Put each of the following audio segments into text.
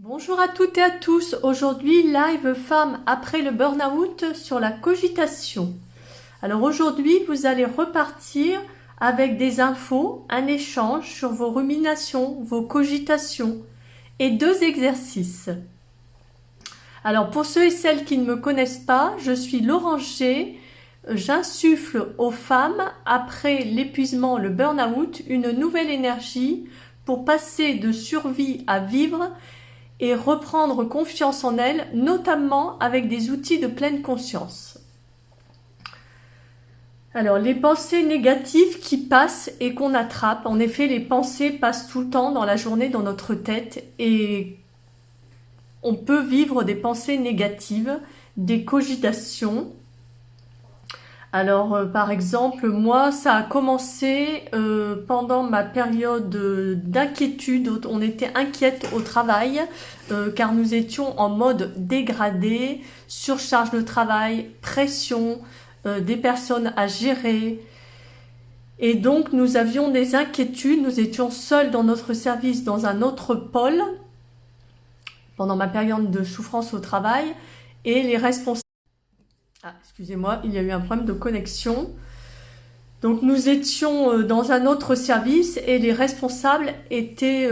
Bonjour à toutes et à tous. Aujourd'hui, live femme après le burn-out sur la cogitation. Alors aujourd'hui, vous allez repartir avec des infos, un échange sur vos ruminations, vos cogitations et 2 exercices. Alors pour ceux et celles qui ne me connaissent pas, je suis Laurent G. J'insuffle aux femmes, après l'épuisement, le burn-out, une nouvelle énergie pour passer de survie à vivre et reprendre confiance en elles, notamment avec des outils de pleine conscience. Alors, les pensées négatives qui passent et qu'on attrape, en effet, les pensées passent tout le temps dans la journée dans notre tête et on peut vivre des pensées négatives, des cogitations. Alors, par exemple, moi, ça a commencé pendant ma période d'inquiétude. On était inquiète au travail car nous étions en mode dégradé, surcharge de travail, pression, des personnes à gérer. Et donc, nous avions des inquiétudes. Nous étions seuls dans notre service, dans un autre pôle, pendant ma période de souffrance au travail. Et les responsables... Ah, excusez-moi, il y a eu un problème de connexion. Donc nous étions dans un autre service et les responsables étaient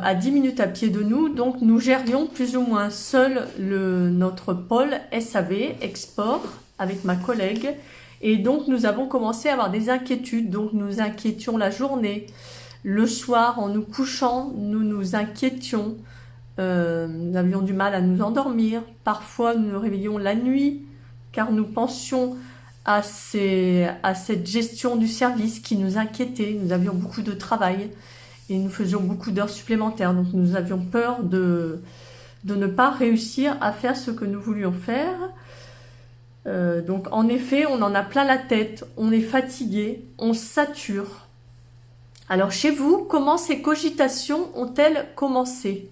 à 10 minutes à pied de nous. Donc nous gérions plus ou moins seul notre pôle SAV, export, avec ma collègue. Et donc nous avons commencé à avoir des inquiétudes. Donc nous inquiétions la journée. Le soir, en nous couchant, nous nous inquiétions. Nous avions du mal à nous endormir. Parfois, nous nous réveillions la nuit, car nous pensions à cette gestion du service qui nous inquiétait. Nous avions beaucoup de travail et nous faisions beaucoup d'heures supplémentaires. Donc nous avions peur de ne pas réussir à faire ce que nous voulions faire. Donc en effet, on en a plein la tête, on est fatigué, on sature. Alors chez vous, comment ces cogitations ont-elles commencé?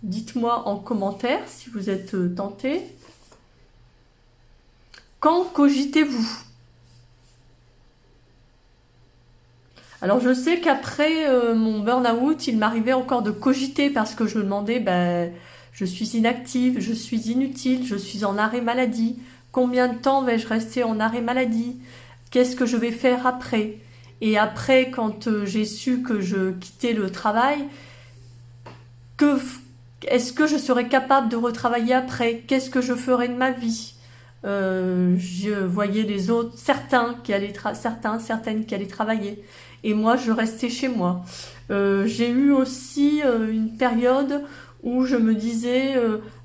Dites-moi en commentaire si vous êtes tenté. Quand cogitez-vous? Alors je sais qu'après mon burn-out, il m'arrivait encore de cogiter parce que je me demandais, je suis inactive, je suis inutile, je suis en arrêt maladie. Combien de temps vais-je rester en arrêt maladie? Qu'est-ce que je vais faire après? Et après, quand j'ai su que je quittais le travail, est-ce que je serais capable de retravailler après? Qu'est-ce que je ferais de ma vie? Je voyais les autres, certaines qui allaient travailler. Et moi, je restais chez moi. J'ai eu aussi une période où je me disais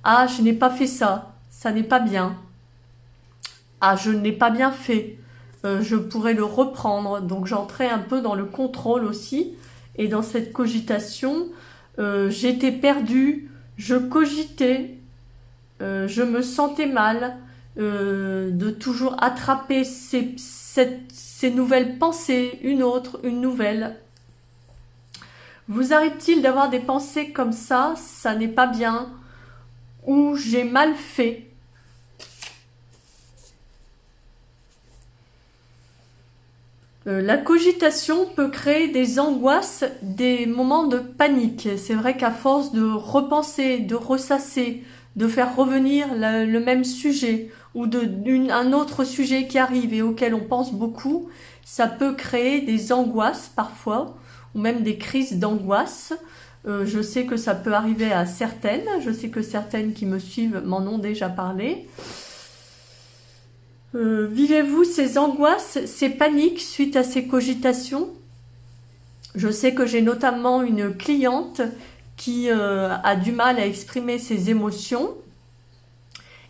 ah, je n'ai pas fait ça, ça n'est pas bien. Ah, je ne l'ai pas bien fait. Je pourrais le reprendre. Donc j'entrais un peu dans le contrôle aussi. Et dans cette cogitation, j'étais perdue, je cogitais, je me sentais mal. De toujours attraper ces nouvelles pensées, une autre, une nouvelle. Vous arrive-t-il d'avoir des pensées comme ça n'est pas bien, ou j'ai mal fait? La cogitation peut créer des angoisses, des moments de panique. C'est vrai qu'à force de repenser, de ressasser, de faire revenir le même sujet ou un autre sujet qui arrive et auquel on pense beaucoup, ça peut créer des angoisses parfois, ou même des crises d'angoisse. Je sais que ça peut arriver à certaines, je sais que certaines qui me suivent m'en ont déjà parlé. Vivez-vous ces angoisses, ces paniques suite à ces cogitations? Je sais que j'ai notamment une cliente qui a du mal à exprimer ses émotions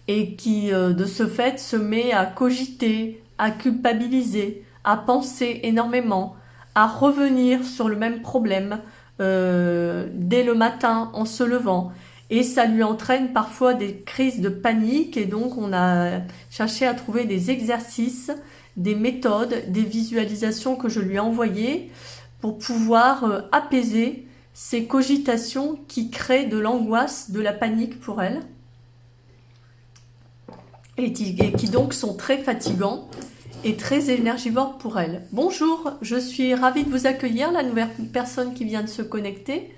et qui, de ce fait, se met à cogiter, à culpabiliser, à penser énormément, à revenir sur le même problème dès le matin en se levant. Et ça lui entraîne parfois des crises de panique et donc on a cherché à trouver des exercices, des méthodes, des visualisations que je lui ai envoyées pour pouvoir apaiser ces cogitations qui créent de l'angoisse, de la panique pour elle et qui donc sont très fatigants et très énergivores pour elle. Bonjour, je suis ravie de vous accueillir, la nouvelle personne qui vient de se connecter.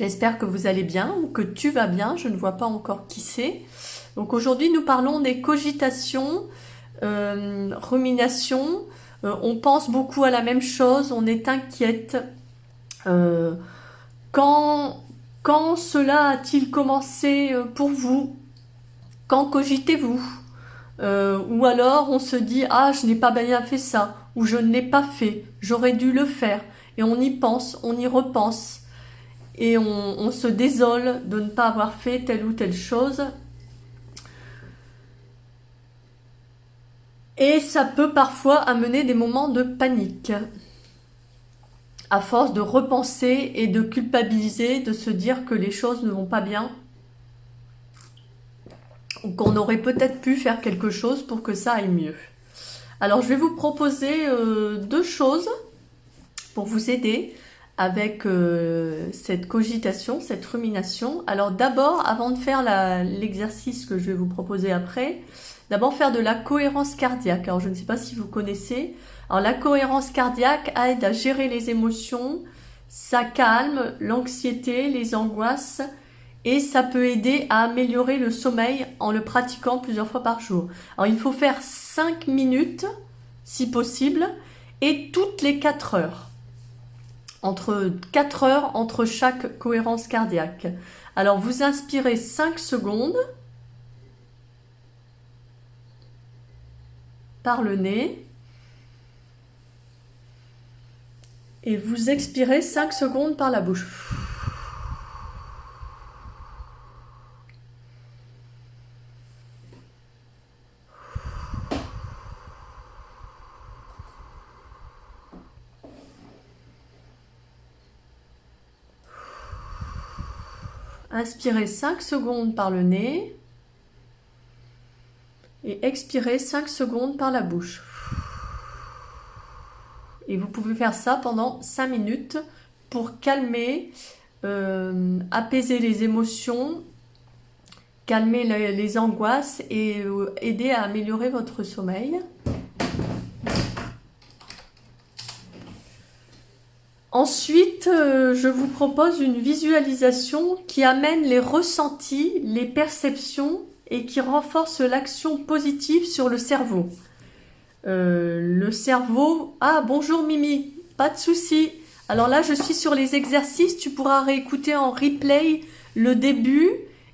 J'espère que vous allez bien ou que tu vas bien, je ne vois pas encore qui c'est. Donc aujourd'hui nous parlons des cogitations, ruminations, on pense beaucoup à la même chose, on est inquiète. Euh, quand, quand cela a-t-il commencé pour vous? Quand cogitez-vous? Ou alors on se dit ah je n'ai pas bien fait ça, ou je ne l'ai pas fait, j'aurais dû le faire. Et on y pense, on y repense, et on se désole de ne pas avoir fait telle ou telle chose. Et ça peut parfois amener des moments de panique, à force de repenser et de culpabiliser, de se dire que les choses ne vont pas bien, ou qu'on aurait peut-être pu faire quelque chose pour que ça aille mieux. Alors je vais vous proposer deux choses pour vous aider avec cette cogitation, cette rumination. Alors d'abord, avant de faire l'exercice que je vais vous proposer après, d'abord faire de la cohérence cardiaque. Alors je ne sais pas si vous connaissez. Alors la cohérence cardiaque aide à gérer les émotions, ça calme l'anxiété, les angoisses, et ça peut aider à améliorer le sommeil en le pratiquant plusieurs fois par jour. Alors il faut faire 5 minutes si possible et toutes les 4 heures. Entre 4 heures entre chaque cohérence cardiaque. Alors vous inspirez 5 secondes par le nez et vous expirez 5 secondes par la bouche. Inspirez 5 secondes par le nez et expirez 5 secondes par la bouche. Et vous pouvez faire ça pendant 5 minutes pour calmer, apaiser les émotions, calmer les angoisses et aider à améliorer votre sommeil. Ensuite, je vous propose une visualisation qui amène les ressentis, les perceptions et qui renforce l'action positive sur le cerveau. Le cerveau... Ah, bonjour Mimi, pas de souci. Alors là, je suis sur les exercices, tu pourras réécouter en replay le début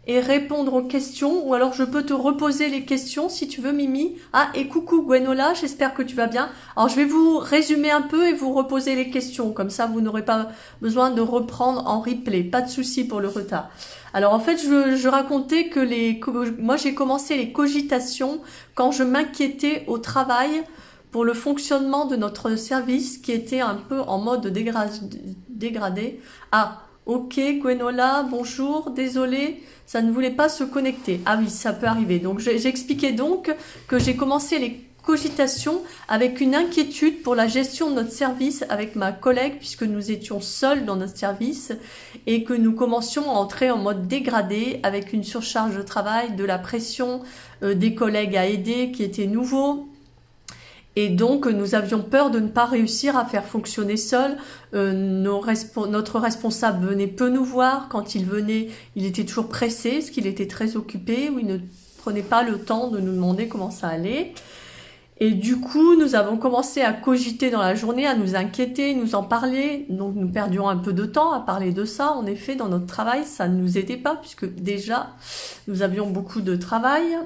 et répondre aux questions, ou alors je peux te reposer les questions si tu veux Mimi. Ah, et coucou Gwenola, j'espère que tu vas bien. Alors je vais vous résumer un peu et vous reposer les questions, comme ça vous n'aurez pas besoin de reprendre en replay, pas de souci pour le retard. Alors en fait, je racontais que moi j'ai commencé les cogitations quand je m'inquiétais au travail pour le fonctionnement de notre service qui était un peu en mode dégradé. Ah, ok Gwenola, bonjour, désolé, ça ne voulait pas se connecter. Ah oui, ça peut arriver. Donc j'expliquais donc que j'ai commencé les cogitations avec une inquiétude pour la gestion de notre service avec ma collègue puisque nous étions seuls dans notre service et que nous commencions à entrer en mode dégradé avec une surcharge de travail, de la pression des collègues à aider qui étaient nouveaux. Et donc, nous avions peur de ne pas réussir à faire fonctionner seul. Notre responsable venait peu nous voir. Quand il venait, il était toujours pressé, parce qu'il était très occupé, ou il ne prenait pas le temps de nous demander comment ça allait. Et du coup, nous avons commencé à cogiter dans la journée, à nous inquiéter, nous en parler. Donc, nous perdions un peu de temps à parler de ça. En effet, dans notre travail, ça ne nous aidait pas, puisque déjà, nous avions beaucoup de travail.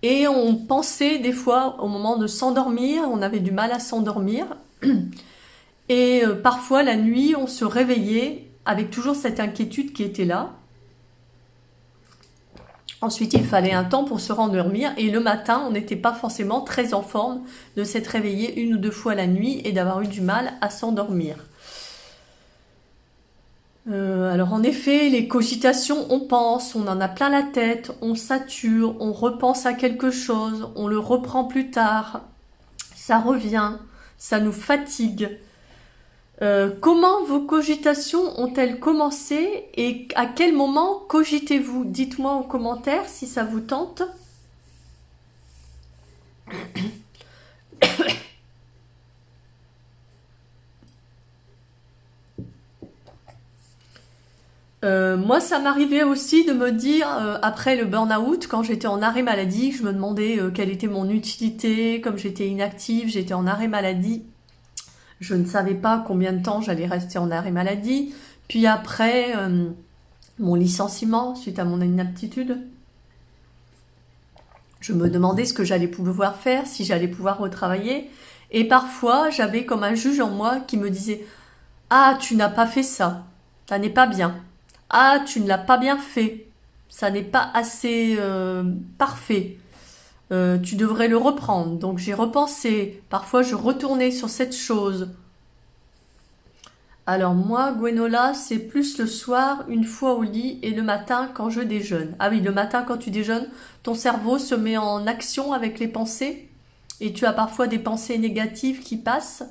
Et on pensait des fois au moment de s'endormir, on avait du mal à s'endormir. Et parfois la nuit, on se réveillait avec toujours cette inquiétude qui était là. Ensuite, il fallait un temps pour se rendormir et le matin, on n'était pas forcément très en forme de s'être réveillé 1 ou 2 fois la nuit et d'avoir eu du mal à s'endormir. Alors en effet, les cogitations, on pense, on en a plein la tête, on sature, on repense à quelque chose, on le reprend plus tard, ça revient, ça nous fatigue. Comment vos cogitations ont-elles commencé et à quel moment cogitez-vous? Dites-moi en commentaire si ça vous tente. Moi, ça m'arrivait aussi de me dire, après le burn-out, quand j'étais en arrêt maladie, je me demandais quelle était mon utilité, comme j'étais inactive, j'étais en arrêt maladie, je ne savais pas combien de temps j'allais rester en arrêt maladie. Puis après, mon licenciement suite à mon inaptitude, je me demandais ce que j'allais pouvoir faire, si j'allais pouvoir retravailler. Et parfois, j'avais comme un juge en moi qui me disait: ah, tu n'as pas fait ça, ça n'est pas bien. Ah, tu ne l'as pas bien fait, ça n'est pas assez parfait. Tu devrais le reprendre. Donc j'ai repensé. Parfois, je retournais sur cette chose. Alors moi, Gwenola, c'est plus le soir, une fois au lit, et le matin quand je déjeune. Ah oui, le matin quand tu déjeunes, ton cerveau se met en action avec les pensées, et tu as parfois des pensées négatives qui passent.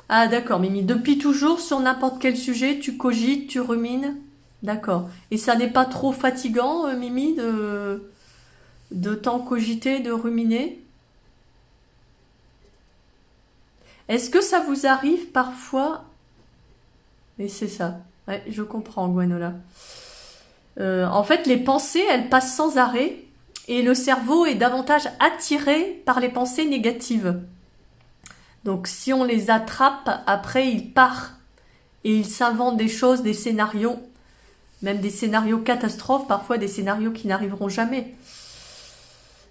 Ah d'accord, Mimi. Depuis toujours, sur n'importe quel sujet, tu cogites, tu rumines. D'accord. Et ça n'est pas trop fatigant, Mimi, de tant cogiter, de ruminer? Est-ce que ça vous arrive parfois? Et c'est ça. Ouais, je comprends, Gwenola. En fait, les pensées, elles passent sans arrêt et le cerveau est davantage attiré par les pensées négatives. Donc, si on les attrape, après, il part et il s'invente des choses, des scénarios, même des scénarios catastrophes, parfois des scénarios qui n'arriveront jamais.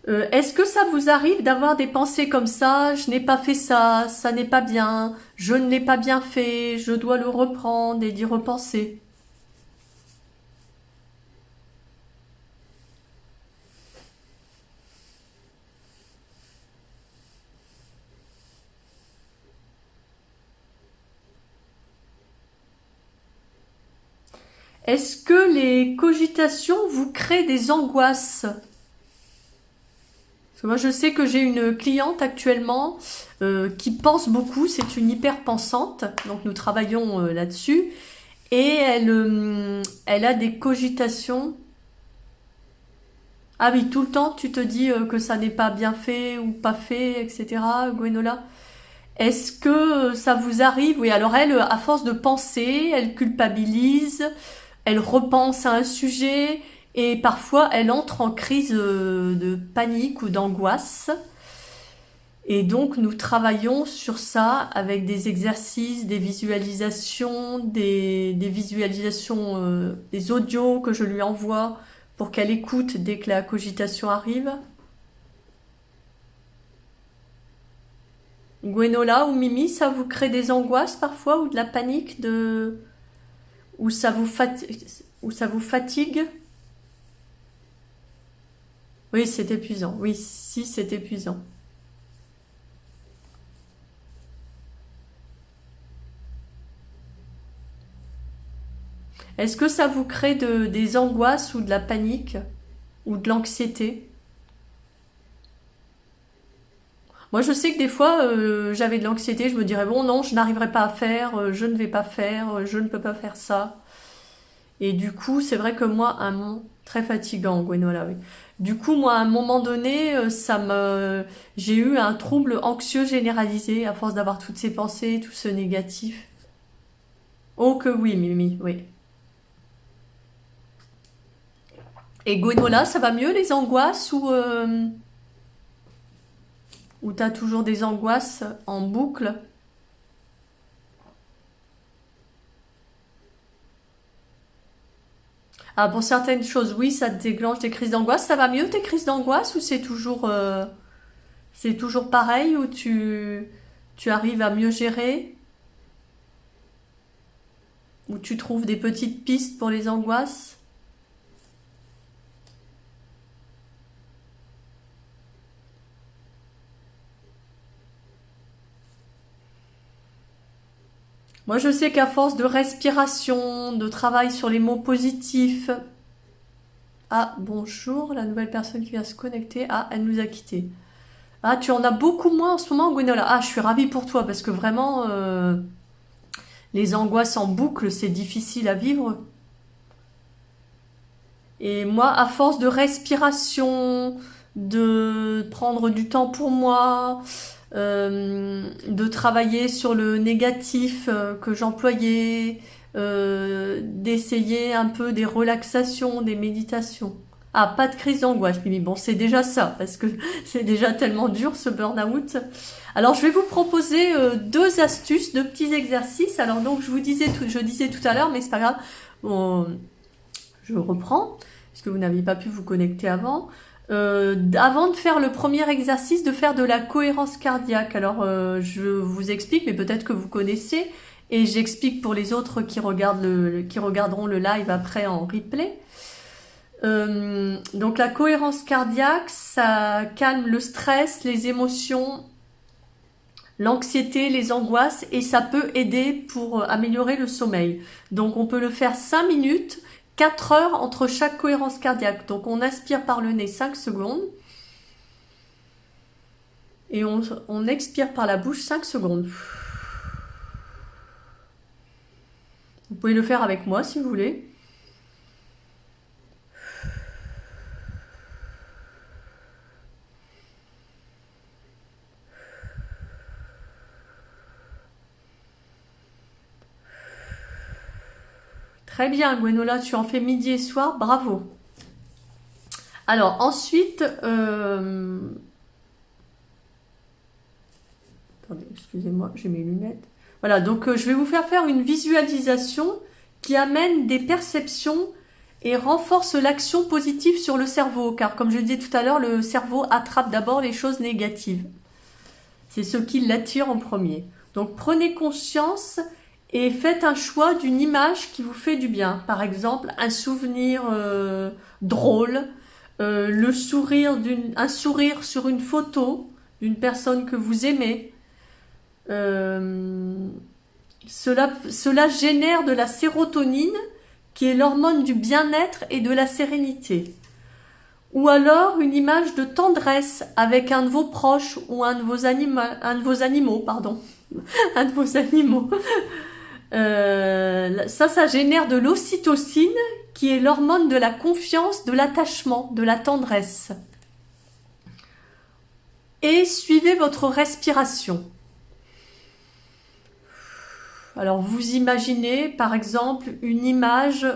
Est-ce que ça vous arrive d'avoir des pensées comme ça? Je n'ai pas fait ça, ça n'est pas bien, je ne l'ai pas bien fait, je dois le reprendre et d'y repenser. Est-ce que les cogitations vous créent des angoisses? Parce que moi, je sais que j'ai une cliente actuellement qui pense beaucoup, c'est une hyperpensante, donc nous travaillons là-dessus, et elle a des cogitations. Ah oui, tout le temps, tu te dis que ça n'est pas bien fait ou pas fait, etc., Gwenola. Est-ce que ça vous arrive? Oui, alors elle, à force de penser, elle culpabilise, elle repense à un sujet et parfois elle entre en crise de panique ou d'angoisse. Et donc nous travaillons sur ça avec des exercices, des visualisations, des visualisations, des audios que je lui envoie pour qu'elle écoute dès que la cogitation arrive. Gwenola ou Mimi, ça vous crée des angoisses parfois ou de la panique ou ou ça vous fatigue? Oui, c'est épuisant. Oui, si, c'est épuisant. Est-ce que ça vous crée des angoisses ou de la panique ou de l'anxiété? Moi, je sais que des fois, j'avais de l'anxiété. Je me dirais, bon, non, je n'arriverai pas à faire, je ne vais pas faire, je ne peux pas faire ça. Et du coup, c'est vrai que moi, très fatigant, Gwenola, oui. Du coup, moi, à un moment donné, j'ai eu un trouble anxieux généralisé à force d'avoir toutes ces pensées, tout ce négatif. Oh que oui, Mimi, oui. Et Gwenola, ça va mieux les angoisses ou t'as toujours des angoisses en boucle? Ah, pour certaines choses, oui, ça te déclenche des crises d'angoisse. Ça va mieux tes crises d'angoisse ou c'est toujours pareil ou tu arrives à mieux gérer ou tu trouves des petites pistes pour les angoisses? Moi, je sais qu'à force de respiration, de travail sur les mots positifs. Ah, bonjour, la nouvelle personne qui vient se connecter. Ah, elle nous a quittés. Ah, tu en as beaucoup moins en ce moment, Gwenola. Ah, je suis ravie pour toi parce que vraiment, les angoisses en boucle, c'est difficile à vivre. Et moi, à force de respiration, de prendre du temps pour moi, de travailler sur le négatif que j'employais, d'essayer un peu des relaxations, des méditations. Ah, pas de crise d'angoisse, Mimi. Bon, c'est déjà ça, parce que c'est déjà tellement dur ce burn-out. Alors, je vais vous proposer deux astuces, deux petits exercices. Alors, donc, je disais tout à l'heure, mais c'est pas grave. Bon, je reprends, parce que vous n'aviez pas pu vous connecter avant. Avant de faire le premier exercice, de faire de la cohérence cardiaque. Alors, je vous explique, mais peut-être que vous connaissez, et j'explique pour les autres qui regarderont le live après en replay. Donc la cohérence cardiaque, ça calme le stress, les émotions, l'anxiété, les angoisses, et ça peut aider pour améliorer le sommeil. Donc on peut le faire 5 minutes, 4 heures entre chaque cohérence cardiaque. Donc on inspire par le nez 5 secondes et on expire par la bouche 5 secondes. Vous pouvez le faire avec moi si vous voulez. Très bien, Gwenola, tu en fais midi et soir, bravo. Alors ensuite, attendez, excusez-moi, j'ai mes lunettes. Voilà, donc je vais vous faire une visualisation qui amène des perceptions et renforce l'action positive sur le cerveau, car comme je le disais tout à l'heure, le cerveau attrape d'abord les choses négatives. C'est ce qui l'attire en premier. Donc prenez conscience et faites un choix d'une image qui vous fait du bien. Par exemple, un souvenir drôle, un sourire sur une photo d'une personne que vous aimez. Cela génère de la sérotonine, qui est l'hormone du bien-être et de la sérénité. Ou alors une image de tendresse avec un de vos proches ou un de vos animaux. Ça génère de l'ocytocine, qui est l'hormone de la confiance, de l'attachement, de la tendresse. Et suivez votre respiration. Alors vous imaginez par exemple une image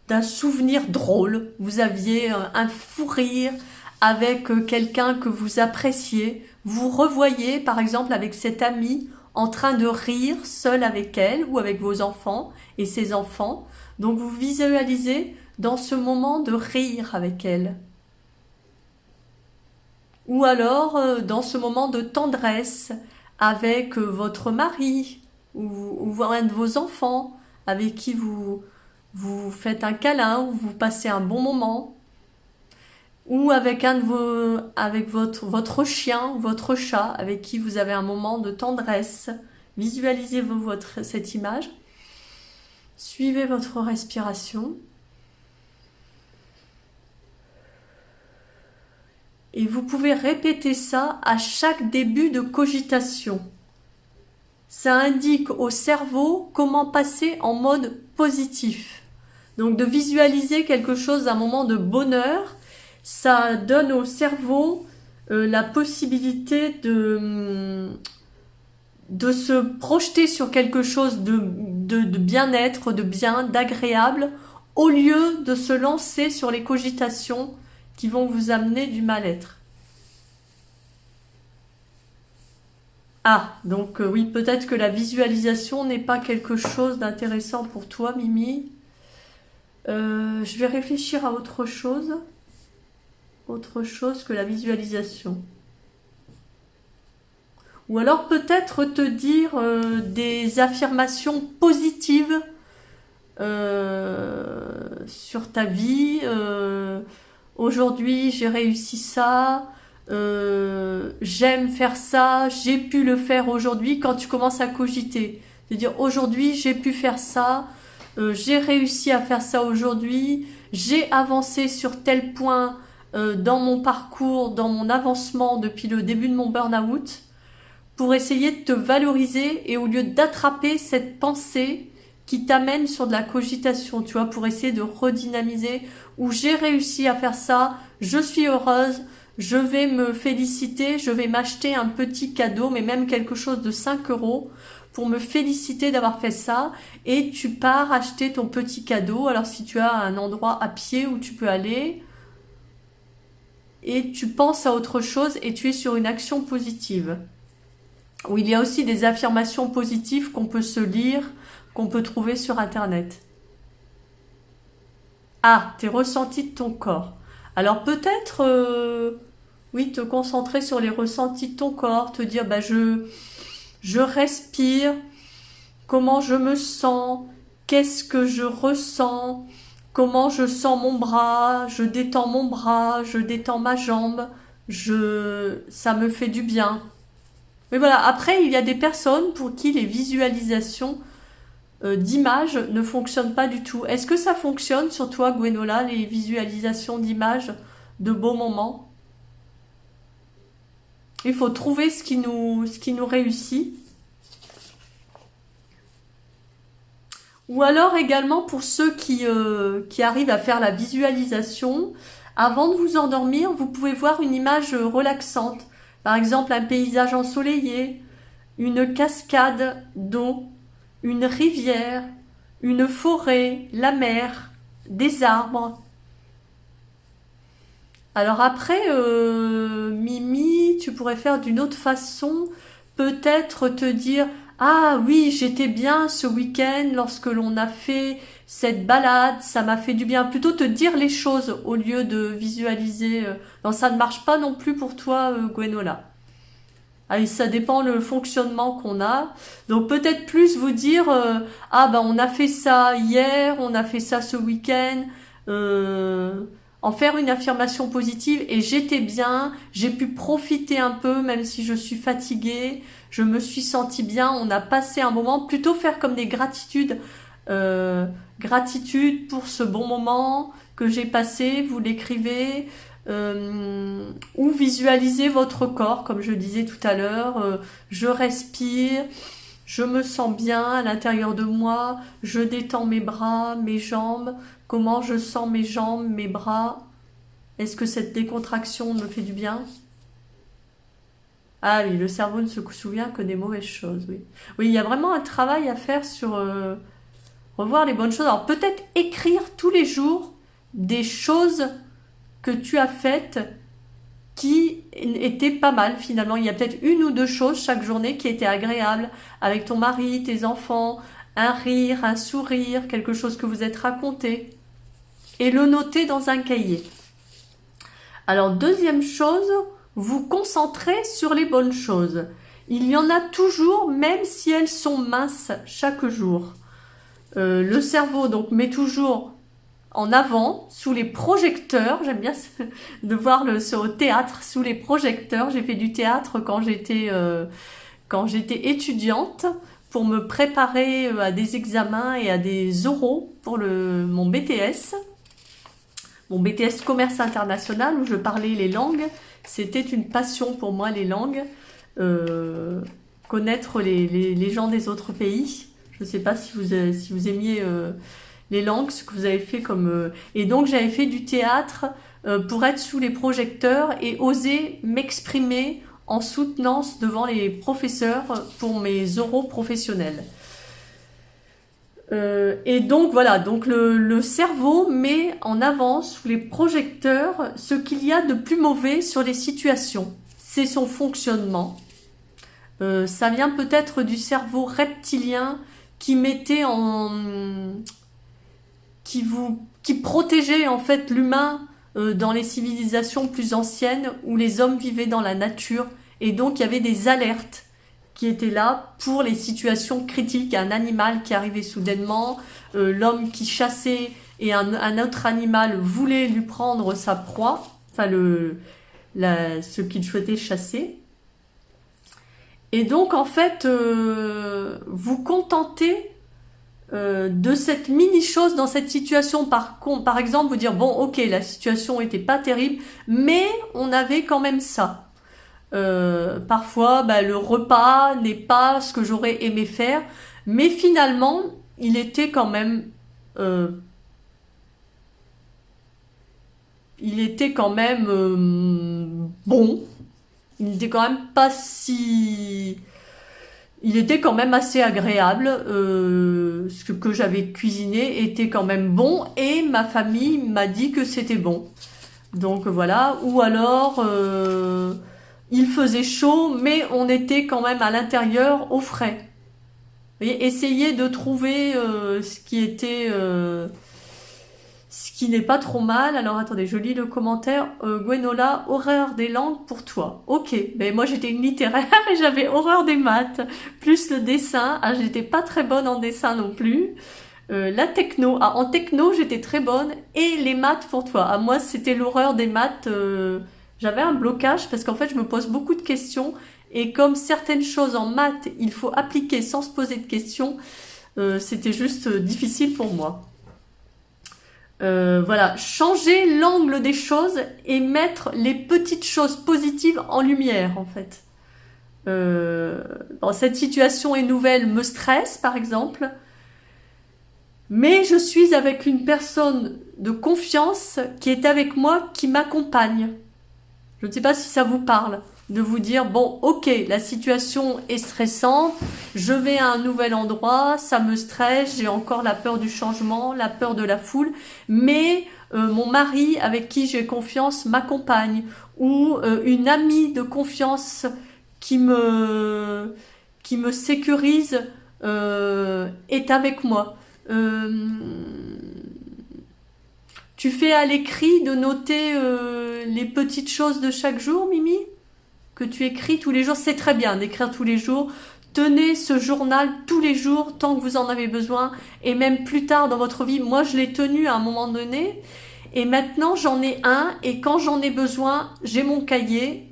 d'un souvenir drôle. Vous aviez un fou rire avec quelqu'un que vous appréciez. Vous revoyez par exemple avec cette amie en train de rire seul avec elle ou avec vos enfants et ses enfants. Donc vous visualisez dans ce moment de rire avec elle. Ou alors dans ce moment de tendresse avec votre mari ou un de vos enfants avec qui vous faites un câlin ou vous passez un bon moment. Ou avec votre chien ou votre chat avec qui vous avez un moment de tendresse. Visualisez cette image. Suivez votre respiration. Et vous pouvez répéter ça à chaque début de cogitation. Ça indique au cerveau comment passer en mode positif. Donc de visualiser quelque chose, un moment de bonheur, ça donne au cerveau la possibilité de se projeter sur quelque chose de bien-être, de bien, d'agréable, au lieu de se lancer sur les cogitations qui vont vous amener du mal-être. Ah, donc oui, peut-être que la visualisation n'est pas quelque chose d'intéressant pour toi, Mimi. Je vais réfléchir à autre chose que la visualisation. Ou alors peut-être te dire des affirmations positives sur ta vie. Aujourd'hui, j'ai réussi ça. J'aime faire ça. J'ai pu le faire aujourd'hui. Quand tu commences à cogiter, c'est-à-dire aujourd'hui, j'ai pu faire ça. J'ai réussi à faire ça aujourd'hui. J'ai avancé sur tel point dans mon parcours, dans mon avancement depuis le début de mon burn-out, pour essayer de te valoriser et au lieu d'attraper cette pensée qui t'amène sur de la cogitation, tu vois, pour essayer de redynamiser, où j'ai réussi à faire ça, je suis heureuse, je vais me féliciter, je vais m'acheter un petit cadeau, mais même quelque chose de 5 euros pour me féliciter d'avoir fait ça. Et tu pars acheter ton petit cadeau. Alors si tu as un endroit à pied où tu peux aller, et tu penses à autre chose et tu es sur une action positive. Où il y a aussi des affirmations positives qu'on peut se lire, qu'on peut trouver sur Internet. Ah, tes ressentis de ton corps. Alors peut-être, oui, te concentrer sur les ressentis de ton corps, te dire, bah je respire, comment je me sens, qu'est-ce que je ressens, comment je sens mon bras, je détends ma jambe, ça me fait du bien. Mais voilà, après, il y a des personnes pour qui les visualisations d'images ne fonctionnent pas du tout. Est-ce que ça fonctionne sur toi, Gwenola, les visualisations d'images de beaux moments? Il faut trouver ce qui nous réussit. Ou alors également pour ceux qui arrivent à faire la visualisation, avant de vous endormir, vous pouvez voir une image relaxante. Par exemple, un paysage ensoleillé, une cascade d'eau, une rivière, une forêt, la mer, des arbres. Alors après, Mimi, tu pourrais faire d'une autre façon, peut-être te dire, ah oui, j'étais bien ce week-end lorsque l'on a fait cette balade, ça m'a fait du bien. Plutôt te dire les choses au lieu de visualiser. Non, ça ne marche pas non plus pour toi, Gwenola. Ah, ça dépend le fonctionnement qu'on a. Donc peut-être plus vous dire, ah ben on a fait ça hier, on a fait ça ce week-end. En faire une affirmation positive et j'étais bien, j'ai pu profiter un peu même si je suis fatiguée, je me suis sentie bien, on a passé un moment, plutôt faire comme des gratitudes, gratitude pour ce bon moment que j'ai passé, vous l'écrivez, ou visualisez votre corps comme je disais tout à l'heure, je respire, je me sens bien à l'intérieur de moi, je détends mes bras, mes jambes, comment je sens mes jambes, mes bras. Est-ce que cette décontraction me fait du bien? Ah oui, le cerveau ne se souvient que des mauvaises choses, oui. Oui, il y a vraiment un travail à faire sur revoir les bonnes choses. Alors peut-être écrire tous les jours des choses que tu as faites qui étaient pas mal finalement. Il y a peut-être une ou deux choses chaque journée qui étaient agréables avec ton mari, tes enfants, un rire, un sourire, quelque chose que vous êtes raconté. Et le noter dans un cahier. Alors deuxième chose, vous concentrez sur les bonnes choses. Il y en a toujours, même si elles sont minces chaque jour. Le cerveau donc met toujours en avant, sous les projecteurs. J'aime bien de voir au théâtre, sous les projecteurs. J'ai fait du théâtre quand j'étais étudiante pour me préparer à des examens et à des oraux pour mon BTS. Mon BTS commerce international où je parlais les langues. C'était une passion pour moi, les langues. Connaître les gens des autres pays. Je ne sais pas si vous aimiez les langues, ce que vous avez fait comme... Et donc j'avais fait du théâtre pour être sous les projecteurs et oser m'exprimer en soutenance devant les professeurs pour mes oraux professionnels. Et donc voilà, donc le cerveau met en avant sous les projecteurs ce qu'il y a de plus mauvais sur les situations. C'est son fonctionnement. Ça vient peut-être du cerveau reptilien qui mettait qui protégeait en fait l'humain dans les civilisations plus anciennes où les hommes vivaient dans la nature et donc il y avait des alertes qui étaient là pour les situations critiques, un animal qui arrivait soudainement, l'homme qui chassait et un autre animal voulait lui prendre sa proie, enfin ce qu'il souhaitait chasser. Et donc en fait, vous contentez de cette mini-chose dans cette situation. Par exemple, vous dire, bon ok, la situation était pas terrible, mais on avait quand même ça. Parfois, le repas n'est pas ce que j'aurais aimé faire, mais finalement, il était quand même bon. Il n'était quand même pas si... Il était quand même assez agréable. Ce que j'avais cuisiné était quand même bon et ma famille m'a dit que c'était bon. Donc voilà. Ou alors, il faisait chaud, mais on était quand même à l'intérieur au frais. Et essayer de trouver ce qui n'est pas trop mal. Alors attendez, je lis le commentaire. Gwenola, horreur des langues pour toi. Ok, mais moi j'étais une littéraire et j'avais horreur des maths. Plus le dessin. Ah, j'étais pas très bonne en dessin non plus. La techno. Ah, en techno j'étais très bonne. Et les maths pour toi. Ah, moi c'était l'horreur des maths. J'avais un blocage parce qu'en fait je me pose beaucoup de questions. Et comme certaines choses en maths, il faut appliquer sans se poser de questions, c'était juste difficile pour moi. Voilà, changer l'angle des choses et mettre les petites choses positives en lumière, en fait. Bon, cette situation est nouvelle, me stresse, par exemple, mais je suis avec une personne de confiance qui est avec moi, qui m'accompagne. Je ne sais pas si ça vous parle, de vous dire, bon, ok, la situation est stressante, je vais à un nouvel endroit, ça me stresse, j'ai encore la peur du changement, la peur de la foule, mais mon mari avec qui j'ai confiance m'accompagne, ou une amie de confiance qui me sécurise est avec moi. Tu fais à l'écrit de noter les petites choses de chaque jour, Mimi? Que tu écris tous les jours, c'est très bien d'écrire tous les jours. Tenez ce journal tous les jours tant que vous en avez besoin et même plus tard dans votre vie. Moi, je l'ai tenu à un moment donné et maintenant j'en ai un et quand j'en ai besoin, j'ai mon cahier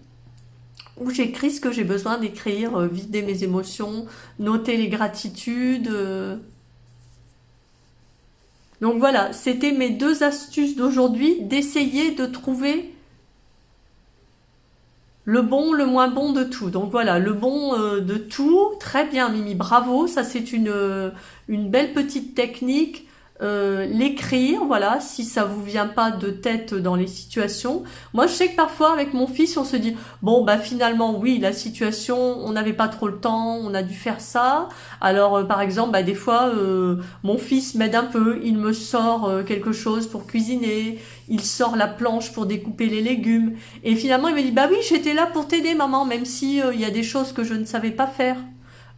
où j'écris ce que j'ai besoin d'écrire, vider mes émotions, noter les gratitudes. Donc voilà, c'était mes 2 astuces d'aujourd'hui, d'essayer de trouver le bon, le moins bon de tout. Donc voilà, le bon de tout, très bien Mimi, bravo, ça c'est une belle petite technique. L'écrire, voilà, si ça vous vient pas de tête dans les situations. Moi, je sais que parfois avec mon fils, on se dit bon bah finalement oui, la situation, on n'avait pas trop le temps, on a dû faire ça. Alors par exemple, bah des fois mon fils m'aide un peu, il me sort quelque chose pour cuisiner, il sort la planche pour découper les légumes et finalement il me dit bah oui, j'étais là pour t'aider maman, même si il y a des choses que je ne savais pas faire.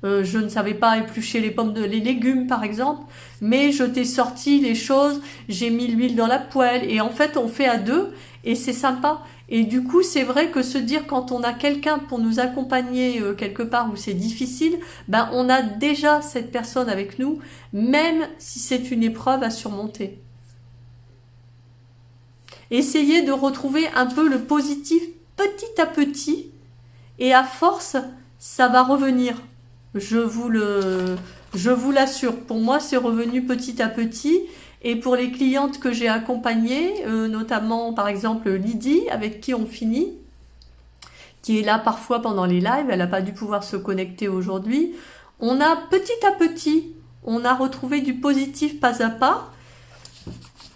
Je ne savais pas éplucher les légumes par exemple, mais je t'ai sorti les choses, j'ai mis l'huile dans la poêle et en fait on fait à 2 et c'est sympa. Et du coup c'est vrai que se dire quand on a quelqu'un pour nous accompagner quelque part où c'est difficile, ben on a déjà cette personne avec nous, même si c'est une épreuve à surmonter. Essayez de retrouver un peu le positif petit à petit et à force ça va revenir. Je vous l'assure. Pour moi, c'est revenu petit à petit. Et pour les clientes que j'ai accompagnées, notamment par exemple Lydie, avec qui on finit, qui est là parfois pendant les lives, elle n'a pas dû pouvoir se connecter aujourd'hui. On a petit à petit, on a retrouvé du positif pas à pas.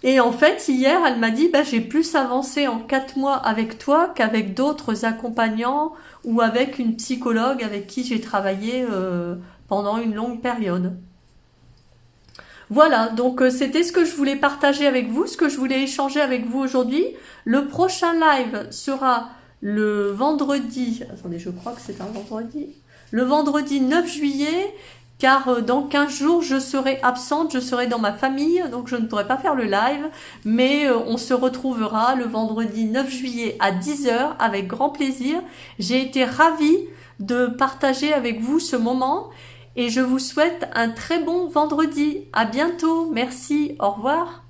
Et en fait, hier, elle m'a dit, bah, j'ai plus avancé en 4 mois avec toi qu'avec d'autres accompagnants ou avec une psychologue avec qui j'ai travaillé pendant une longue période. Voilà, donc c'était ce que je voulais partager avec vous, ce que je voulais échanger avec vous aujourd'hui. Le prochain live sera le vendredi, attendez, je crois que c'est un vendredi, le vendredi 9 juillet, car dans 15 jours, je serai absente, je serai dans ma famille, donc je ne pourrai pas faire le live, mais on se retrouvera le vendredi 9 juillet à 10h avec grand plaisir. J'ai été ravie de partager avec vous ce moment et je vous souhaite un très bon vendredi. À bientôt, merci, au revoir.